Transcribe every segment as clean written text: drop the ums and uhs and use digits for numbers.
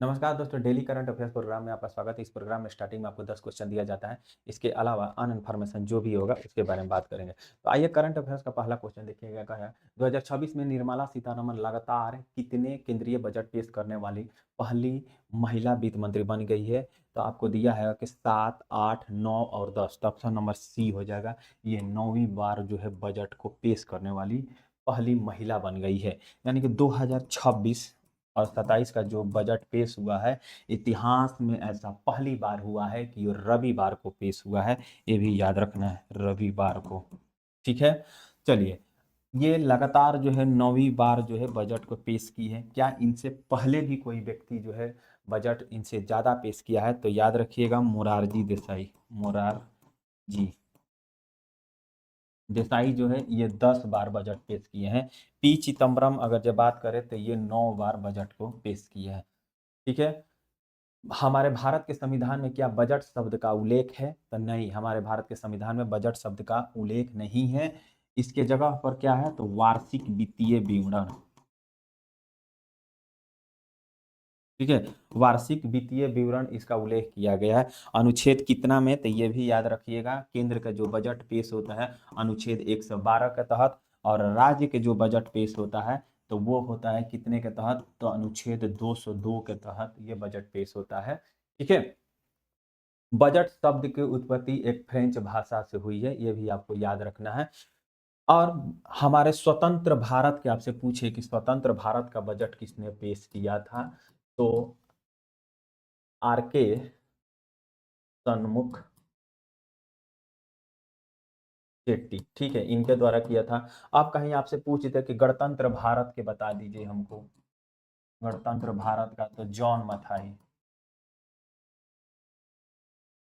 नमस्कार दोस्तों, daily current affairs programme में आपका स्वागत है। इस प्रोग्राम में स्टार्टिंग में आपको 10 क्वेश्चन दिया जाता है। इसके अलावा अन इन्फॉर्मेशन जो भी होगा उसके बारे में बात करेंगे। तो आइए करंट अफेयर्स का पहला क्वेश्चन देखिएगा क्या है। 2026 में निर्मला सीतारमण लगातार कितने केंद्रीय बजट पेश करने वाली पहली महिला वित्त मंत्री बन गई है? तो आपको दिया है कि 7, 8, 9 और 10। तो ऑप्शन नंबर सी हो जाएगा। ये 9वीं बार जो है बजट को पेश करने वाली पहली महिला बन गई है। यानी कि 2026 और 27 का जो बजट पेश हुआ है, इतिहास में ऐसा पहली बार हुआ है कि ये रविवार को पेश हुआ है। ये भी याद रखना है, रविवार को। ठीक है, चलिए। ये लगातार जो है 9वीं बार जो है बजट को पेश की है। क्या इनसे पहले भी कोई व्यक्ति जो है बजट इनसे ज़्यादा पेश किया है? तो याद रखिएगा, मोरारजी देसाई। मोरारजी देसाई जो है ये 10 बार बजट पेश किए हैं। पी चिदम्बरम अगर जब बात करें तो ये 9 बार बजट को पेश किए हैं। ठीक है। हमारे भारत के संविधान में क्या बजट शब्द का उल्लेख है? तो नहीं, हमारे भारत के संविधान में बजट शब्द का उल्लेख नहीं है। इसके जगह पर क्या है? तो वार्षिक वित्तीय विवरण। ठीक है, वार्षिक वित्तीय विवरण इसका उल्लेख किया गया है। अनुच्छेद कितना में? तो ये भी याद रखिएगा, केंद्र का जो बजट पेश होता है अनुच्छेद 112 के तहत, और राज्य के जो बजट पेश होता है तो वो होता है कितने के तहत? तो अनुच्छेद 202 के तहत ये बजट पेश होता है। ठीक है। बजट शब्द की उत्पत्ति एक फ्रेंच भाषा से हुई है, ये भी आपको याद रखना है। और हमारे स्वतंत्र भारत के आपसे पूछे कि स्वतंत्र भारत का बजट किसने पेश किया था? तो आर के सन्मुख शेट्टी, ठीक है, इनके द्वारा किया था। अब कहीं आपसे पूछते कि गणतंत्र भारत के बता दीजिए हमको, गणतंत्र भारत का, तो जॉन मथाई,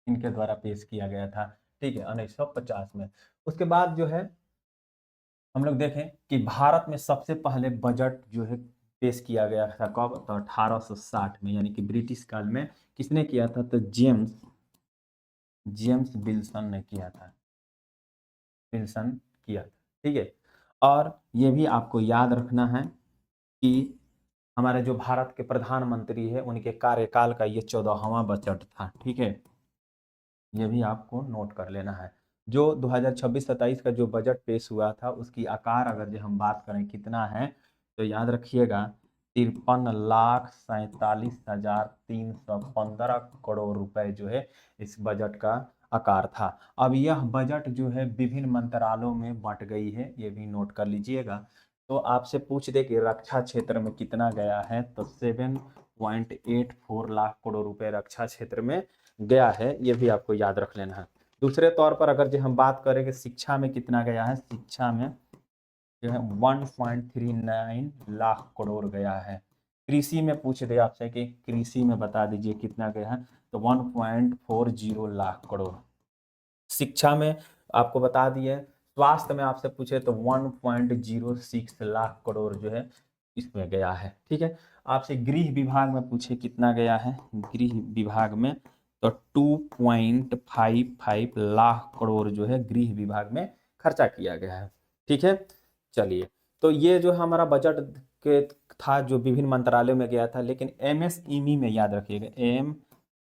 इनके द्वारा पेश किया गया था। ठीक है, 1950 में। उसके बाद जो है हम लोग देखें कि भारत में सबसे पहले बजट जो है पेश किया गया था कब? तो 1860 में, यानी कि ब्रिटिश काल में। किसने किया था? तो जेम्स जेम्स विल्सन ने किया था। विल्सन किया था। ठीक है। और ये भी आपको याद रखना है कि हमारे जो भारत के प्रधानमंत्री है उनके कार्यकाल का ये 14वां बजट था। ठीक है, ये भी आपको नोट कर लेना है। जो 2026-27 का जो बजट पेश हुआ था उसकी आकार अगर जो हम बात करें कितना है, तो याद रखिएगा 53,47,315 करोड़ रुपए जो है इस बजट का आकार था। अब यह बजट जो है विभिन्न मंत्रालयों में बंट गई है, ये भी नोट कर लीजिएगा। तो आपसे पूछ दे कि रक्षा क्षेत्र में कितना गया है, तो 7.84 लाख करोड़ रुपए रक्षा क्षेत्र में गया है, ये भी आपको याद रख लेना है। दूसरे तौर पर अगर जो हम बात करें कि शिक्षा में कितना गया है, शिक्षा में जो है 1.39 लाख करोड़ गया है। कृषि में पूछ दे आपसे कि कृषि में बता दीजिए कितना गया है, तो 1.40 लाख करोड़। शिक्षा में आपको बता दिए। स्वास्थ्य में आपसे पूछे तो 1.06 लाख करोड़ जो है इसमें गया है। ठीक है। आपसे गृह विभाग में पूछे कितना गया है, गृह विभाग में तो 2.55 लाख करोड़ जो है गृह विभाग में खर्चा किया गया है। ठीक है, चलिए। तो ये जो हमारा बजट के था जो विभिन्न मंत्रालयों में गया था, लेकिन एमएसएमई में याद रखिएगा,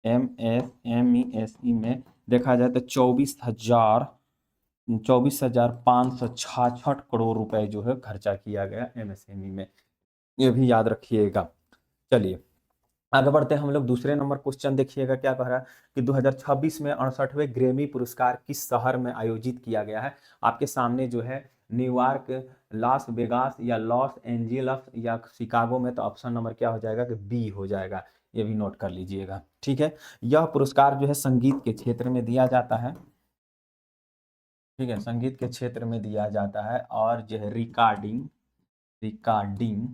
एमएसएमई में देखा जाए तो 24,566 करोड़ रुपए जो है खर्चा किया गया एमएसएमई में, ये भी याद रखिएगा। चलिए आगे बढ़ते हैं हम लोग। दूसरे नंबर क्वेश्चन देखिएगा क्या कह रहा है कि 2026 में 68वें ग्रैमी पुरस्कार किस शहर में आयोजित किया गया है? आपके सामने जो है न्यूयॉर्क, लास वेगास या लॉस एंजेलस या शिकागो में, तो ऑप्शन नंबर क्या हो जाएगा कि बी हो जाएगा। ये भी नोट कर लीजिएगा। ठीक है। यह पुरस्कार जो है संगीत के क्षेत्र में दिया जाता है। ठीक है, संगीत के क्षेत्र में दिया जाता है, और जो है रिकॉर्डिंग रिकॉर्डिंग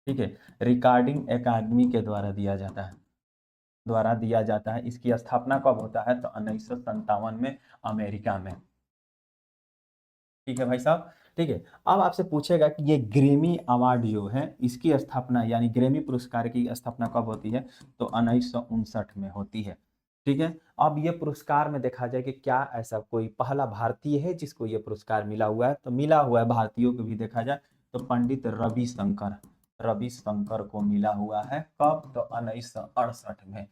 ठीक है, रिकॉर्डिंग एकेडमी के द्वारा दिया जाता है। इसकी स्थापना कब होता है? तो 1957 में, अमेरिका में। ठीक है भाई साहब। ठीक है। अब आपसे पूछेगा कि ये ग्रैमी अवार्ड जो है इसकी स्थापना, यानी ग्रैमी पुरस्कार की स्थापना कब होती है? तो 1959 में होती है। ठीक है। अब ये पुरस्कार में देखा जाए कि क्या ऐसा कोई पहला भारतीय है जिसको ये पुरस्कार मिला हुआ है? तो मिला हुआ है भारतीयों को भी देखा जाए तो पंडित रविशंकर, रविशंकर को मिला हुआ है। कब? तो 1968 में।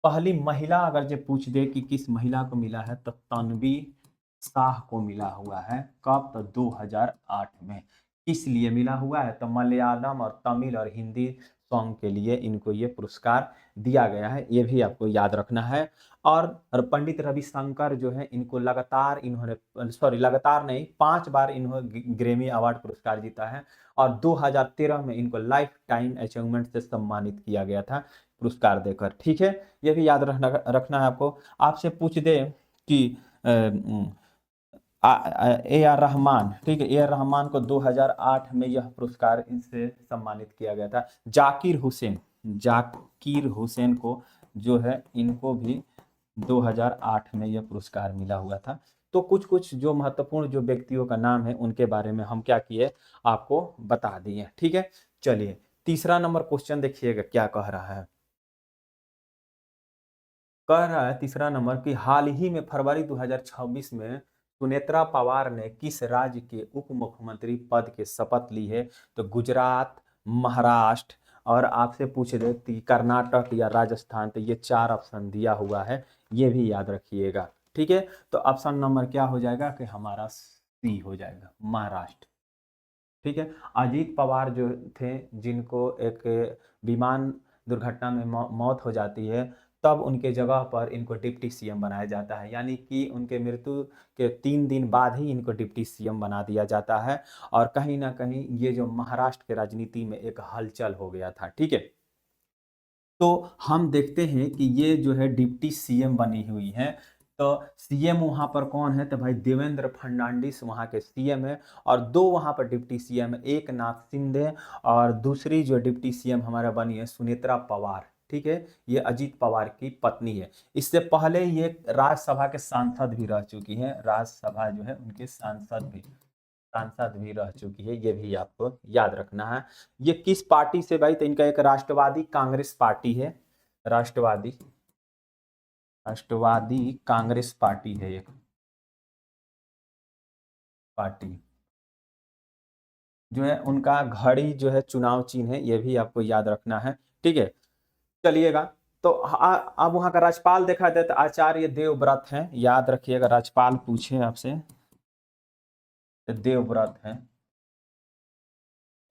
पहली महिला अगर जो पूछ दे कि किस महिला को मिला है, तो तन्वी शाह को मिला हुआ है। कब? तो 2008 में। किस लिए मिला हुआ है? तो मलयालम और तमिल और हिंदी सॉन्ग के लिए इनको ये पुरस्कार दिया गया है, ये भी आपको याद रखना है। और पंडित रविशंकर जो है, इनको लगातार इन्होंने लगातार नहीं, 5 बार इन्होंने ग्रैमी अवार्ड पुरस्कार जीता है। और 2013 में इनको लाइफ टाइम अचीवमेंट से सम्मानित किया गया था पुरस्कार देकर। ठीक है, ये भी याद रखना है आपको। आपसे पूछ दे कि ए आर रहमान, ठीक है, ए आर रहमान को 2008 में यह पुरस्कार इनसे सम्मानित किया गया था। जाकिर हुसैन को जो है, इनको भी 2008 में यह पुरस्कार मिला हुआ था। तो कुछ कुछ जो महत्वपूर्ण जो व्यक्तियों का नाम है, उनके बारे में हम क्या किए, आपको बता दिए। ठीक है, चलिए तीसरा नंबर क्वेश्चन देखिएगा क्या कह रहा है। कह रहा है तीसरा नंबर कि हाल ही में फरवरी 2026 में सुनेत्रा पवार ने किस राज्य के उप मुख्यमंत्री पद के शपथ ली है? तो गुजरात, महाराष्ट्र और आपसे पूछ रहे कि कर्नाटक या राजस्थान। तो ये 4 ऑप्शन दिया हुआ है, ये भी याद रखिएगा। ठीक है, तो ऑप्शन नंबर क्या हो जाएगा कि हमारा सी हो जाएगा, महाराष्ट्र। ठीक है, अजीत पवार जो थे, जिनको एक विमान दुर्घटना में मौत हो जाती है, तब उनके जगह पर इनको डिप्टी सीएम बनाया जाता है, यानी कि उनके मृत्यु के 3 दिन बाद ही इनको डिप्टी सीएम बना दिया जाता है। और कहीं ना कहीं ये जो महाराष्ट्र के राजनीति में एक हलचल हो गया था। ठीक है, तो हम देखते हैं कि ये जो है डिप्टी सीएम बनी हुई है। तो सीएम वहां पर कौन है? तो भाई देवेंद्र फडणवीस वहां के सीएम है। और 2 वहां पर डिप्टी सीएम है, एक नाथ शिंदे और दूसरी जो डिप्टी सीएम हमारा बनी है सुनेत्रा पवार। ठीक है, ये अजीत पवार की पत्नी है। इससे पहले ये राज्यसभा के सांसद भी रह चुकी हैं, राज्यसभा जो है उनके सांसद भी रह चुकी है, ये भी आपको याद रखना है। ये किस पार्टी से भाई? तो इनका एक राष्ट्रवादी कांग्रेस पार्टी है, राष्ट्रवादी राष्ट्रवादी कांग्रेस पार्टी है एक पार्टी जो है। उनका घड़ी जो है चुनाव चिन्ह है, ये भी आपको याद रखना है। ठीक है, चलिएगा। तो अब वहां का राज्यपाल देखा जाए तो आचार्य देवव्रत हैं, याद रखिएगा। राज्यपाल पूछे आपसे तो देवव्रत हैं।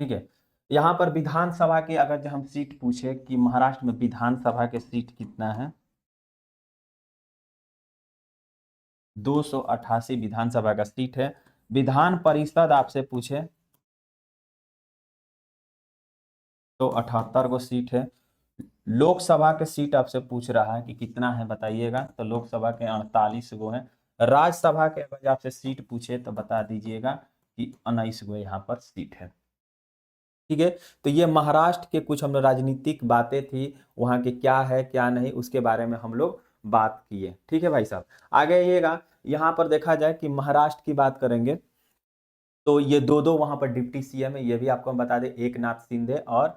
ठीक है, यहाँ पर विधानसभा की अगर जो हम सीट पूछे कि महाराष्ट्र में विधानसभा के सीट कितना है, 288 विधानसभा का सीट है। विधान परिषद आपसे पूछे तो 78 को सीट है। लोकसभा के सीट आपसे पूछ रहा है कि कितना है बताइएगा, तो लोकसभा के 48 गो है। राज्यसभा के अगर आपसे सीट पूछे तो बता दीजिएगा कि 19 गो यहाँ पर सीट है। ठीक है, तो ये महाराष्ट्र के कुछ हम लोग राजनीतिक बातें थी, वहाँ के क्या है क्या नहीं, उसके बारे में हम लोग बात किए। ठीक है भाई साहब, आगे आइएगा। यहाँ पर देखा जाए कि महाराष्ट्र की बात करेंगे तो ये 2 वहां पर डिप्टी सीएम है, ये भी आपको हम बता दें, एक नाथ शिंदे और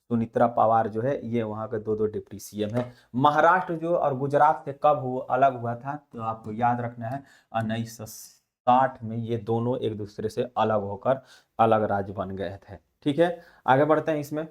सुनित्रा पवार जो है, ये वहां के 2 डिप्टी सीएम है। महाराष्ट्र जो और गुजरात से कब अलग हुआ था, तो आपको याद रखना है 1960 में ये दोनों एक दूसरे से अलग होकर अलग राज्य बन गए थे। ठीक है, आगे बढ़ते हैं इसमें।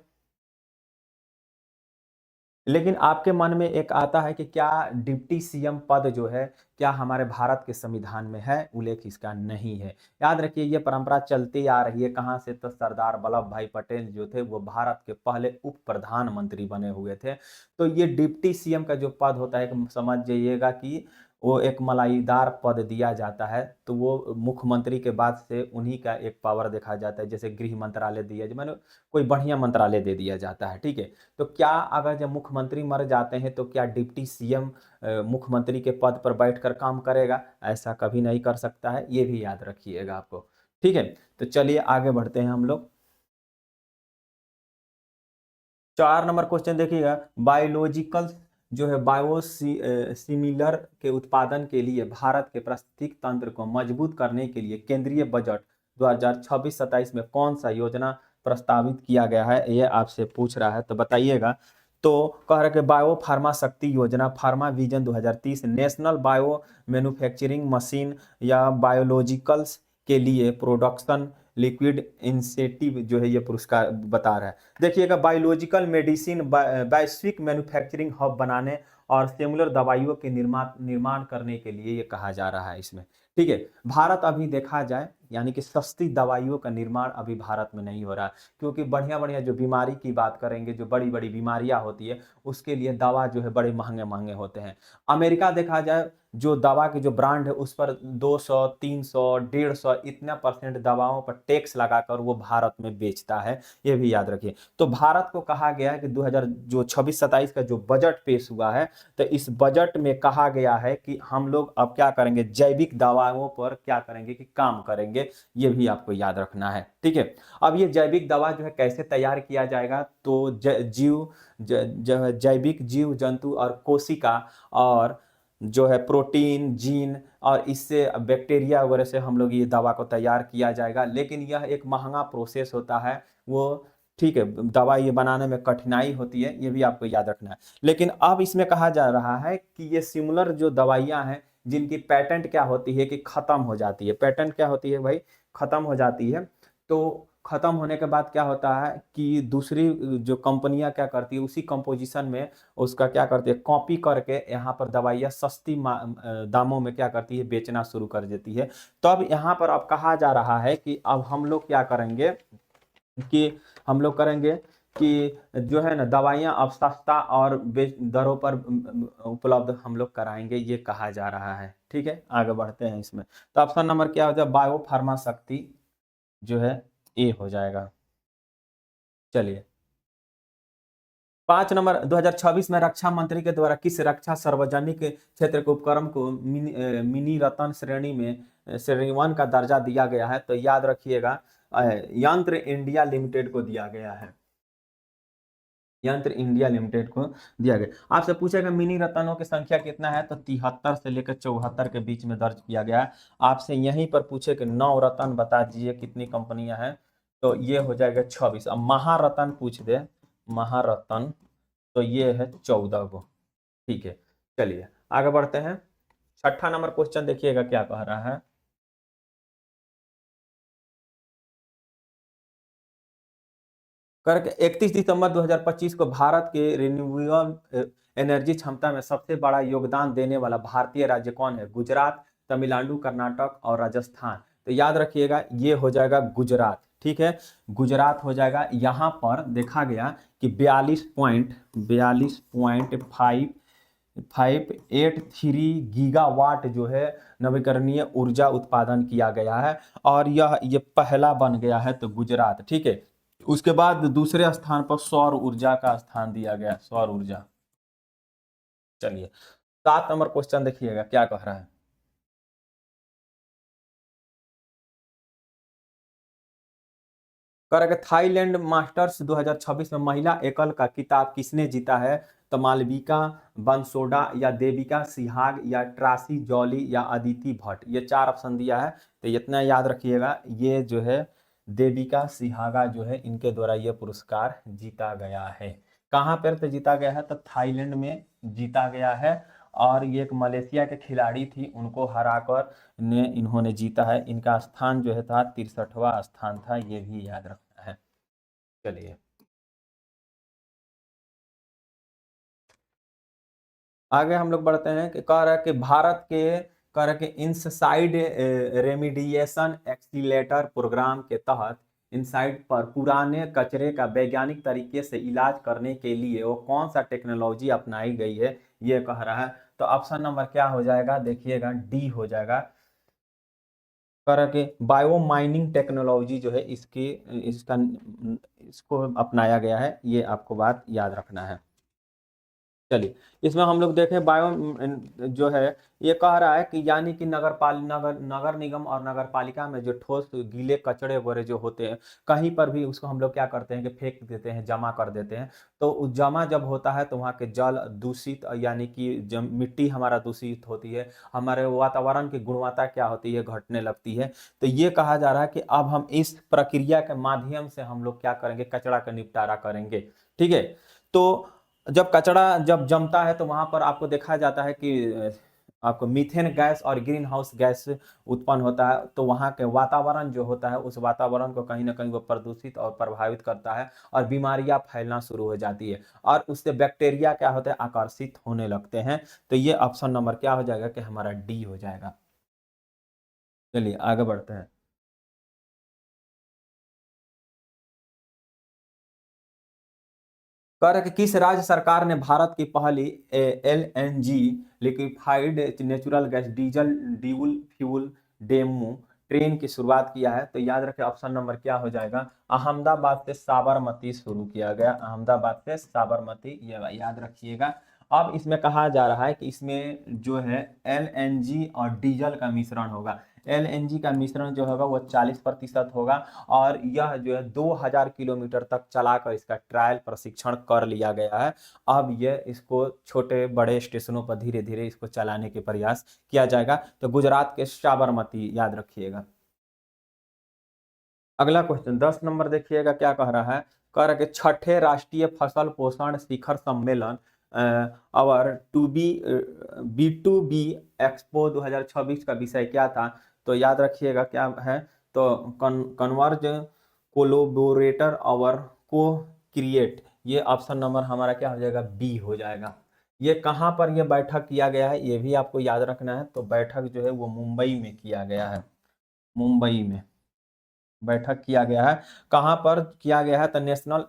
लेकिन आपके मन में एक आता है कि क्या डिप्टी सीएम पद जो है, क्या हमारे भारत के संविधान में है? उल्लेख इसका नहीं है। याद रखिए, ये परंपरा चलती आ रही है कहाँ से? तो सरदार वल्लभ भाई पटेल जो थे, वो भारत के पहले उप प्रधानमंत्री बने हुए थे। तो ये डिप्टी सीएम का जो पद होता है, समझ जाइएगा कि वो एक मलाईदार पद दिया जाता है। तो वो मुख्यमंत्री के बाद से उन्हीं का एक पावर देखा जाता है, जैसे गृह मंत्रालय दिया, मैंने कोई बढ़िया मंत्रालय दे दिया जाता है। ठीक है, तो क्या अगर जब मुख्यमंत्री मर जाते हैं तो क्या डिप्टी सीएम मुख्यमंत्री के पद पर बैठकर काम करेगा? ऐसा कभी नहीं कर सकता है, ये भी याद रखिएगा आपको। ठीक है, तो चलिए आगे बढ़ते हैं हम लोग। 4 नंबर क्वेश्चन देखिएगा। बायोलॉजिकल जो है सिमिलर के उत्पादन के लिए भारत के पारिस्थितिक तंत्र को मजबूत करने के लिए केंद्रीय बजट 2026-27 में कौन सा योजना प्रस्तावित किया गया है, ये आपसे पूछ रहा है, तो बताइएगा। तो कह रहा है कि बायो फार्मा शक्ति योजना, pharma vision 2030, national bio manufacturing machine या बायोलॉजिकल्स के लिए प्रोडक्शन लिक्विड इंसेटिव जो है ये पुरस्कार बता रहा है। देखिएगा, बायोलॉजिकल मेडिसिन वैश्विक मैन्युफैक्चरिंग हब बनाने और सिमिलर दवाइयों के निर्माण निर्माण करने के लिए ये कहा जा रहा है इसमें। ठीक है, भारत अभी देखा जाए यानी कि सस्ती दवाइयों का निर्माण अभी भारत में नहीं हो रहा, क्योंकि बढ़िया बढ़िया जो बीमारी की बात करेंगे, जो बड़ी बड़ी बीमारियां होती है उसके लिए दवा जो है बड़े महंगे महंगे होते हैं। अमेरिका देखा जाए, जो दवा की जो ब्रांड है उस पर 200, 300, 150 इतना परसेंट दवाओं पर टैक्स लगाकर वो भारत में बेचता है, ये भी याद रखिए। तो भारत को कहा गया है कि 2000 जो 26-27 का जो बजट पेश हुआ है, तो इस बजट में कहा गया है कि हम लोग अब क्या करेंगे, जैविक दवाओं पर क्या करेंगे कि काम करेंगे, ये भी आपको याद रखना है। ठीक है, अब ये जैविक दवा जो है कैसे तैयार किया जाएगा, तो जैविक जीव जंतु और कोशिका और जो है प्रोटीन, जीन और इससे बैक्टीरिया वगैरह से हम लोग ये दवा को तैयार किया जाएगा, लेकिन यह एक महंगा प्रोसेस होता है वो। ठीक है, दवा ये बनाने में कठिनाई होती है, ये भी आपको याद रखना है। लेकिन अब इसमें कहा जा रहा है कि ये सिमिलर जो दवाइयां हैं जिनकी पेटेंट क्या होती है कि खत्म हो जाती है, पेटेंट क्या होती है भाई, खत्म हो जाती है। तो खत्म होने के बाद क्या होता है कि दूसरी जो कंपनियां क्या करती है, उसी कंपोजिशन में उसका क्या करती है, कॉपी करके यहाँ पर दवाइयाँ सस्ती दामों में क्या करती है, बेचना शुरू कर देती है। तो अब यहाँ पर अब कहा जा रहा है कि अब हम लोग क्या करेंगे कि हम लोग करेंगे कि जो है ना दवाइयाँ अब सस्ता और दरों पर उपलब्ध हम लोग कराएंगे, ये कहा जा रहा है। ठीक है, आगे बढ़ते हैं इसमें। तो ऑप्शन नंबर क्या हो जाए, बायो फार्मा शक्ति जो है ए हो जाएगा। चलिए, 5 नंबर, 2026 में रक्षा मंत्री के द्वारा किस रक्षा सार्वजनिक क्षेत्र के उपक्रम को मिनी रत्न श्रेणी में श्रेणी 1 का दर्जा दिया गया है, तो याद रखिएगा यंत्र इंडिया लिमिटेड को दिया गया है, यंत्र इंडिया लिमिटेड को दिया गया। आपसे पूछेगा मिनी रत्नों की संख्या कितना है, तो 73 से लेकर 74 के बीच में दर्ज किया गया है। आपसे यहीं पर पूछे कि 9 रत्न बता दीजिए कितनी कंपनियां हैं, तो ये हो जाएगा 26। अब महारत्न पूछ दे, महारत्न, तो ये है 14 को। ठीक है, चलिए आगे बढ़ते हैं। 6ठा नंबर क्वेश्चन देखिएगा क्या कह रहा है। करके 31 दिसंबर 2025 को भारत के रिन्यूएबल एनर्जी क्षमता में सबसे बड़ा योगदान देने वाला भारतीय राज्य कौन है, गुजरात, तमिलनाडु, कर्नाटक और राजस्थान। तो याद रखिएगा ये हो जाएगा गुजरात। ठीक है, गुजरात हो जाएगा। यहाँ पर देखा गया कि 42.583 गीगावाट जो है नवीकरणीय ऊर्जा उत्पादन किया गया है, और ये पहला बन गया है तो गुजरात। ठीक है, उसके बाद दूसरे स्थान पर सौर ऊर्जा का स्थान दिया गया, सौर ऊर्जा। चलिए, 7 नंबर क्वेश्चन देखिएगा क्या कह रहा है। करेगा थाईलैंड मास्टर्स 2026 में महिला एकल का किताब किसने जीता है, तो मालविका बंसोडा या देविका सिहाग या ट्रासी जॉली या अदिति भट्ट। ये 4 ऑप्शन दिया है, तो इतना याद रखिएगा, ये जो है देविका सिहागा जो है इनके द्वारा ये पुरस्कार जीता गया है। कहाँ पर तो जीता गया है, तो थाईलैंड में जीता गया है, और ये एक मलेशिया के खिलाड़ी थी, उनको हराकर ने इन्होंने जीता है। इनका स्थान जो है था 63वां स्थान था, ये भी याद रखना है। चलिए, आगे हम लोग बढ़ते हैं कि कह रहा है कि भारत के कह रहा है कि इनसाइड रेमिडिएशन एक्सीलेटर प्रोग्राम के तहत इनसाइड पर पुराने कचरे का वैज्ञानिक तरीके से इलाज करने के लिए वो कौन सा टेक्नोलॉजी अपनाई गई है, ये कह रहा है। तो ऑप्शन नंबर क्या हो जाएगा, देखिएगा डी हो जाएगा। कह रहा है कि बायो माइनिंग टेक्नोलॉजी जो है इसको अपनाया गया है, ये आपको बात याद रखना है। चलिए, इसमें हम लोग देखें बायो जो है ये कह रहा है कि यानी कि नगर निगम और नगर पालिका में जो ठोस गीले कचड़े वगैरह जो होते हैं, कहीं पर भी उसको हम लोग क्या करते हैं कि फेंक देते हैं, जमा कर देते हैं। तो उस जमा जब होता है तो वहाँ के जल दूषित यानी कि जब मिट्टी हमारा दूषित होती है, हमारे वातावरण की गुणवत्ता क्या होती है, घटने लगती है। तो ये कहा जा रहा है कि अब हम इस प्रक्रिया के माध्यम से हम लोग क्या करेंगे, कचरा का निपटारा करेंगे। ठीक है, तो जब कचरा जब जमता है तो वहां पर आपको देखा जाता है कि आपको मीथेन गैस और ग्रीन हाउस गैस उत्पन्न होता है, तो वहाँ के वातावरण जो होता है उस वातावरण को कहीं ना कहीं वो प्रदूषित और प्रभावित करता है और बीमारियां फैलना शुरू हो जाती है और उससे बैक्टीरिया क्या होते हैं, आकर्षित होने लगते हैं। तो ये ऑप्शन नंबर क्या हो जाएगा कि हमारा डी हो जाएगा। चलिए आगे बढ़ते हैं। कह रहे कि किस राज्य सरकार ने भारत की पहली LNG liquefied natural gas diesel dual fuel DEMU train की शुरुआत किया है? तो याद रखें ऑप्शन नंबर क्या हो जाएगा, अहमदाबाद से साबरमती शुरू किया गया, अहमदाबाद से साबरमती, ये याद रखिएगा। अब इसमें कहा जा रहा है कि इसमें जो है एलएनजी और डीजल का मिश्रण होगा। एलएनजी का मिश्रण जो होगा वो 40% होगा और यह जो है 2000 किलोमीटर तक चलाकर इसका ट्रायल प्रशिक्षण कर लिया गया है। अब यह इसको छोटे बड़े स्टेशनों पर धीरे धीरे इसको चलाने के प्रयास किया जाएगा। तो गुजरात के साबरमती याद रखिएगा। अगला क्वेश्चन 10 नंबर देखिएगा क्या कह रहा है। कह रहा है कि छठे राष्ट्रीय फसल पोषण शिखर सम्मेलन और टू बी एक्सपो 2026 का विषय क्या था? तो याद रखिएगा क्या है, तो कन्वर्ज कोलोबोरेटर और को क्रिएट, ये ऑप्शन नंबर हमारा क्या हो जाएगा, बी हो जाएगा। ये कहाँ पर ये बैठक किया गया है ये भी आपको याद रखना है। तो बैठक जो है वो मुंबई में किया गया है, मुंबई में बैठक किया गया है। कहाँ पर किया गया है? तो national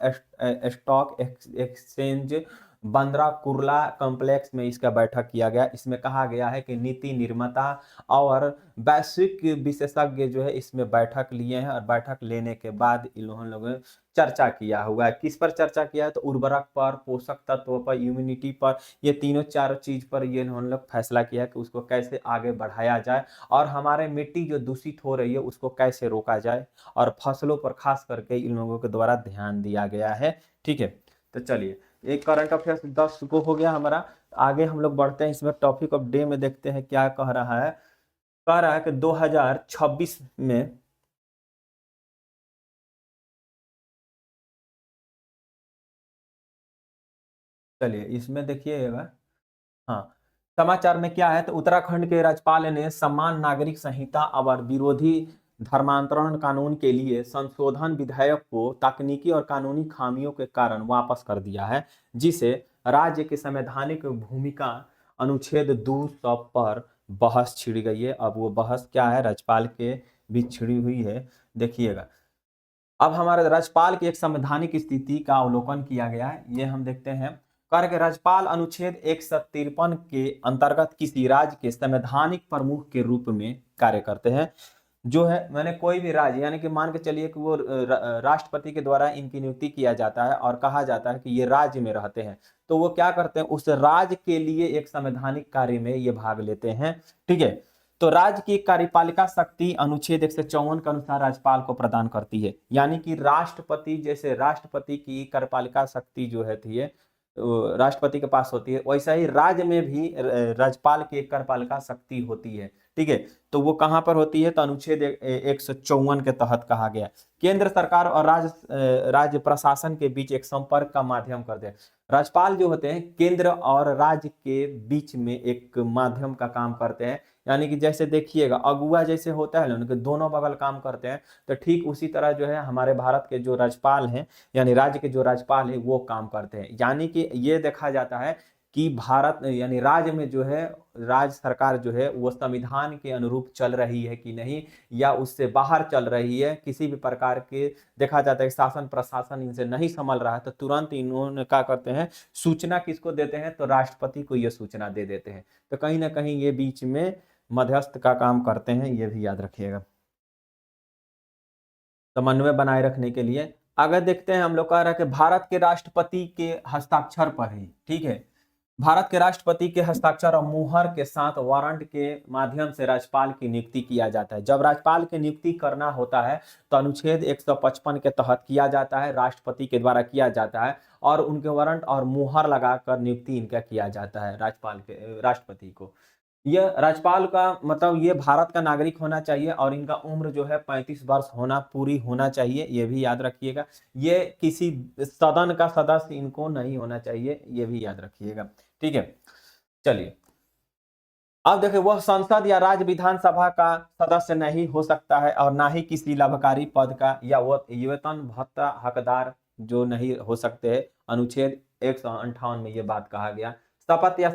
stock exchange Bandra Kurla complex में इसका बैठक किया गया। इसमें कहा गया है कि नीति निर्माता और वैश्विक विशेषज्ञ जो है इसमें बैठक लिए हैं और बैठक लेने के बाद इन लोगों ने चर्चा किया हुआ है। किस पर चर्चा किया है? तो उर्वरक पर, पोषक तत्वों पर, इम्यूनिटी पर, ये तीनों चारों चीज पर ये इन्होंने लोग फैसला किया कि उसको कैसे आगे बढ़ाया जाए और हमारे मिट्टी जो दूषित हो रही है उसको कैसे रोका जाए और फसलों पर खास करके इन लोगों के द्वारा ध्यान दिया गया है। ठीक है, तो चलिए एक करंट अफेयर्स 10 को हो गया हमारा। आगे हम लोग बढ़ते हैं, इसमें टॉपिक ऑफ डे में देखते हैं क्या कह रहा है। कह रहा है कि 2026 में, चलिए इसमें देखिएगा। हाँ, समाचार में क्या है, तो उत्तराखंड के राज्यपाल ने समान नागरिक संहिता और विरोधी धर्मांतरण कानून के लिए संशोधन विधेयक को तकनीकी और कानूनी खामियों के कारण वापस कर दिया है, जिसे राज्य की संवैधानिक भूमिका अनुच्छेद 200 पर बहस छिड़ गई है। अब वो बहस क्या है, राज्यपाल के बीच छिड़ी हुई है, देखिएगा। अब हमारे राज्यपाल की एक संवैधानिक स्थिति का अवलोकन किया गया है, ये हम देखते हैं। कार्य के राज्यपाल अनुच्छेद 153 के अंतर्गत किसी राज्य के संवैधानिक प्रमुख के रूप में कार्य करते हैं। जो है मैंने कोई भी राज्य, यानी कि मान के चलिए कि वो राष्ट्रपति के द्वारा इनकी नियुक्ति किया जाता है और कहा जाता है कि ये राज्य में रहते हैं, तो वो क्या करते हैं, उस राज्य के लिए एक संवैधानिक कार्य में ये भाग लेते हैं। ठीक है, तो राज्य की कार्यपालिका शक्ति अनुच्छेद 154 के अनुसार राज्यपाल को प्रदान करती है। यानी कि राष्ट्रपति, जैसे राष्ट्रपति की कार्यपालिका शक्ति जो है थी राष्ट्रपति के पास होती है, वैसा ही राज्य में भी राज्यपाल की एक कार्यपालिका शक्ति होती है। ठीक है, तो वो कहां पर होती है, तो अनुच्छेद 154 के तहत कहा गया। केंद्र सरकार और राज्य प्रशासन के बीच एक संपर्क का माध्यम कर दे। राज्यपाल जो होते हैं केंद्र और राज्य के बीच में एक माध्यम का काम करते हैं। यानी कि जैसे देखिएगा अगुआ जैसे होता है ना, उनके दोनों बगल काम करते हैं, तो ठीक उसी तरह जो है हमारे भारत के जो राज्यपाल हैं, यानी राज्य के जो राज्यपाल है वो काम करते हैं। यानी कि ये देखा जाता है कि भारत यानी राज्य में जो है राज्य सरकार जो है वो संविधान के अनुरूप चल रही है कि नहीं, या उससे बाहर चल रही है, किसी भी प्रकार के देखा जाता है कि शासन प्रशासन इनसे नहीं संभल रहा है, तो तुरंत इन्होंने क्या करते हैं, सूचना किसको देते हैं, तो राष्ट्रपति को यह सूचना दे देते हैं। तो कहीं ना कहीं ये बीच में मध्यस्थ का काम करते हैं, ये भी याद रखिएगा, समन्वय बनाए रखने के लिए। अगर देखते हैं हम लोग कह रहा है कि भारत के राष्ट्रपति के हस्ताक्षर पर ही, ठीक है, भारत के राष्ट्रपति के हस्ताक्षर और मुहर के साथ वारंट के माध्यम से राज्यपाल की नियुक्ति किया जाता है। जब राज्यपाल की नियुक्ति करना होता है तो अनुच्छेद 155 के तहत किया जाता है, राष्ट्रपति के द्वारा किया जाता है और उनके वारंट और मुहर लगाकर नियुक्ति इनका किया जाता है राज्यपाल के, राष्ट्रपति को। यह राज्यपाल का मतलब ये भारत का नागरिक होना चाहिए और इनका उम्र जो है 35 वर्ष होना पूरी होना चाहिए, ये भी याद रखिएगा। ये किसी सदन का सदस्य इनको नहीं होना चाहिए, ये भी याद रखिएगा। ठीक है, चलिए अब देखिए, वह संसद या राज्य विधानसभा का सदस्य नहीं हो सकता है और ना ही किसी लाभकारी पद का या वो वेतन भत्ता हकदार जो नहीं हो सकते हैं। अनुच्छेद 158 में ये बात कहा गया। शपथ या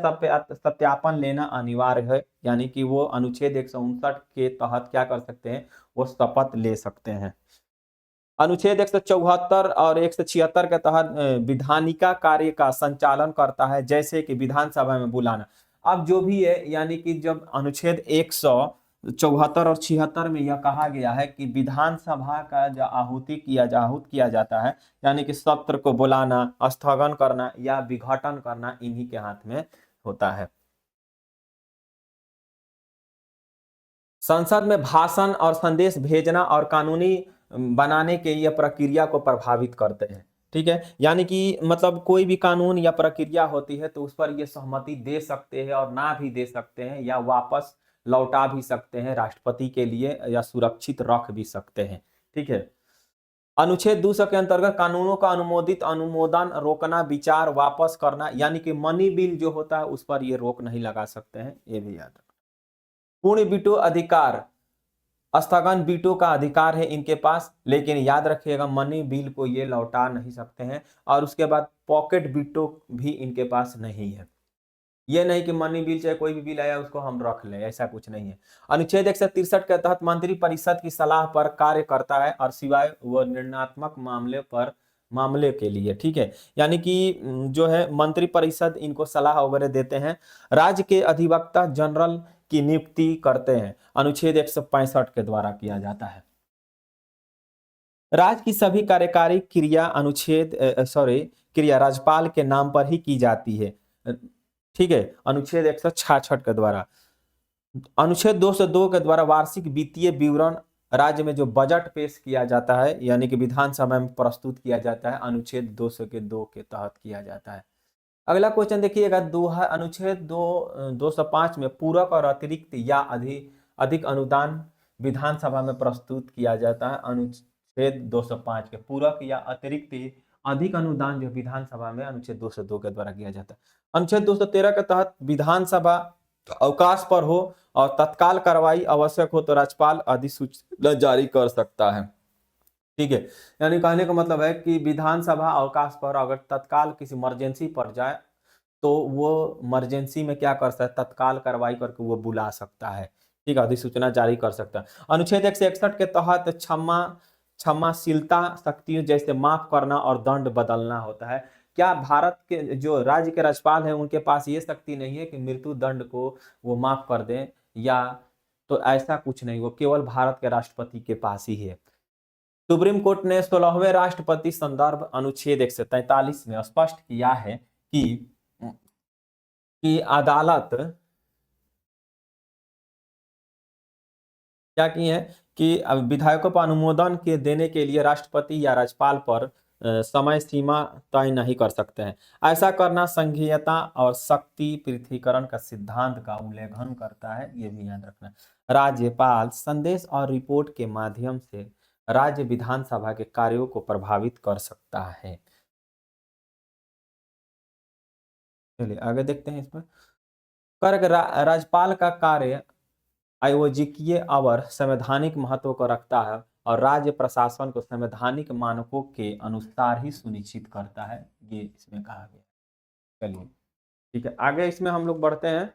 सत्यापन लेना अनिवार्य है, यानी कि वो अनुच्छेद 159 के तहत क्या कर सकते हैं, वो शपथ ले सकते हैं। अनुच्छेद 174 और 176 के तहत विधानिका कार्य का संचालन करता है, जैसे कि विधानसभा में बुलाना। अब जो भी है, यानी कि जब अनुच्छेद 174 और 76 में यह कहा गया है कि विधानसभा का जो आहूत किया जाता है, यानी कि सत्र को बुलाना, स्थगन करना या विघटन करना इन्हीं के हाथ में होता है। संसद में भाषण और संदेश भेजना और कानूनी बनाने के ये प्रक्रिया को प्रभावित करते हैं। ठीक है, यानी कि मतलब कोई भी कानून या प्रक्रिया होती है तो उस पर ये सहमति दे सकते हैं और ना भी दे सकते हैं, या वापस लौटा भी सकते हैं राष्ट्रपति के लिए, या सुरक्षित रख भी सकते हैं। ठीक है, अनुच्छेद 200 के अंतर्गत कानूनों का अनुमोदन रोकना, विचार वापस करना, यानी कि मनी बिल जो होता है उस पर ये रोक नहीं लगा सकते हैं, ये भी याद रखना। पूर्ण वीटो अधिकार, स्थगन वीटो का अधिकार है इनके पास, लेकिन याद रखिएगा मनी बिल को ये लौटा नहीं सकते हैं। और उसके बाद पॉकेट वीटो भी इनके पास नहीं है। ये नहीं कि मनी बिल चाहे कोई भी बिल आया उसको हम रख लें, ऐसा कुछ नहीं है। अनुच्छेद 163 के तहत मंत्री परिषद की सलाह पर कार्य करता है और सिवाय वह निर्णयात्मक मामले के लिए। ठीक है, यानी कि जो है मंत्री परिषद इनको सलाह वगैरह देते हैं। राज्य के अधिवक्ता जनरल की नियुक्ति करते हैं, अनुच्छेद 165 के द्वारा किया जाता है। राज्य की सभी कार्यकारी क्रिया क्रिया राज्यपाल के नाम पर ही की जाती है। ठीक है, अनुच्छेद 166 के द्वारा। अनुच्छेद 202 के द्वारा वार्षिक वित्तीय विवरण, राज्य में जो बजट पेश किया जाता है यानी कि विधानसभा में प्रस्तुत किया जाता है, अनुच्छेद 200 के 2 के तहत किया जाता है। अगला क्वेश्चन देखिएगा, अनुच्छेद 205 में पूरक और अतिरिक्त या अधिक अनुदान विधानसभा में प्रस्तुत किया जाता है। अनुच्छेद 205 के पूरक या अतिरिक्त अधिक अनुदान जो विधानसभा में अनुच्छेद 202 के द्वारा किया जाता है। अनुच्छेद 213 के तहत विधानसभा अवकाश पर हो और तत्काल कार्रवाई आवश्यक हो तो राज्यपाल अधिसूचना जारी कर सकता है। ठीक है, यानी कहने का मतलब है कि विधानसभा अवकाश पर अगर तत्काल किसी इमरजेंसी पड़ जाए तो वो इमरजेंसी में क्या कर सकता है, तत्काल कार्रवाई करके वो बुला सकता है। ठीक है, अधिसूचना जारी कर सकता है। अनुच्छेद 161 के तहत क्षमाशीलता शक्तियों जैसे माफ करना और दंड बदलना होता है। क्या भारत के जो राज्य के राज्यपाल हैं उनके पास ये शक्ति नहीं है कि मृत्यु दंड को वो माफ कर दें, या तो ऐसा कुछ नहीं, वो केवल भारत के राष्ट्रपति के पास ही है। सुप्रीम कोर्ट ने 16वें राष्ट्रपति संदर्भ अनुच्छेद 143 में स्पष्ट किया है कि अदालत क्या की है कि विधायकों पर अनुमोदन के देने के लिए राष्ट्रपति या राज्यपाल पर समय सीमा तय नहीं कर सकते हैं। ऐसा करना संघीयता और शक्ति पृथ्वीकरण का सिद्धांत का उल्लंघन करता है, ये भी याद रखना। राज्यपाल संदेश और रिपोर्ट के माध्यम से राज्य विधानसभा के कार्यों को प्रभावित कर सकता है। चलिए आगे देखते हैं इसमें। राज्यपाल का कार्य आयोजकीय और संवैधानिक महत्व को रखता है और राज्य प्रशासन को संवैधानिक मानकों के अनुसार ही सुनिश्चित करता है, ये इसमें कहा गया। चलिए ठीक है, आगे इसमें हम लोग बढ़ते हैं।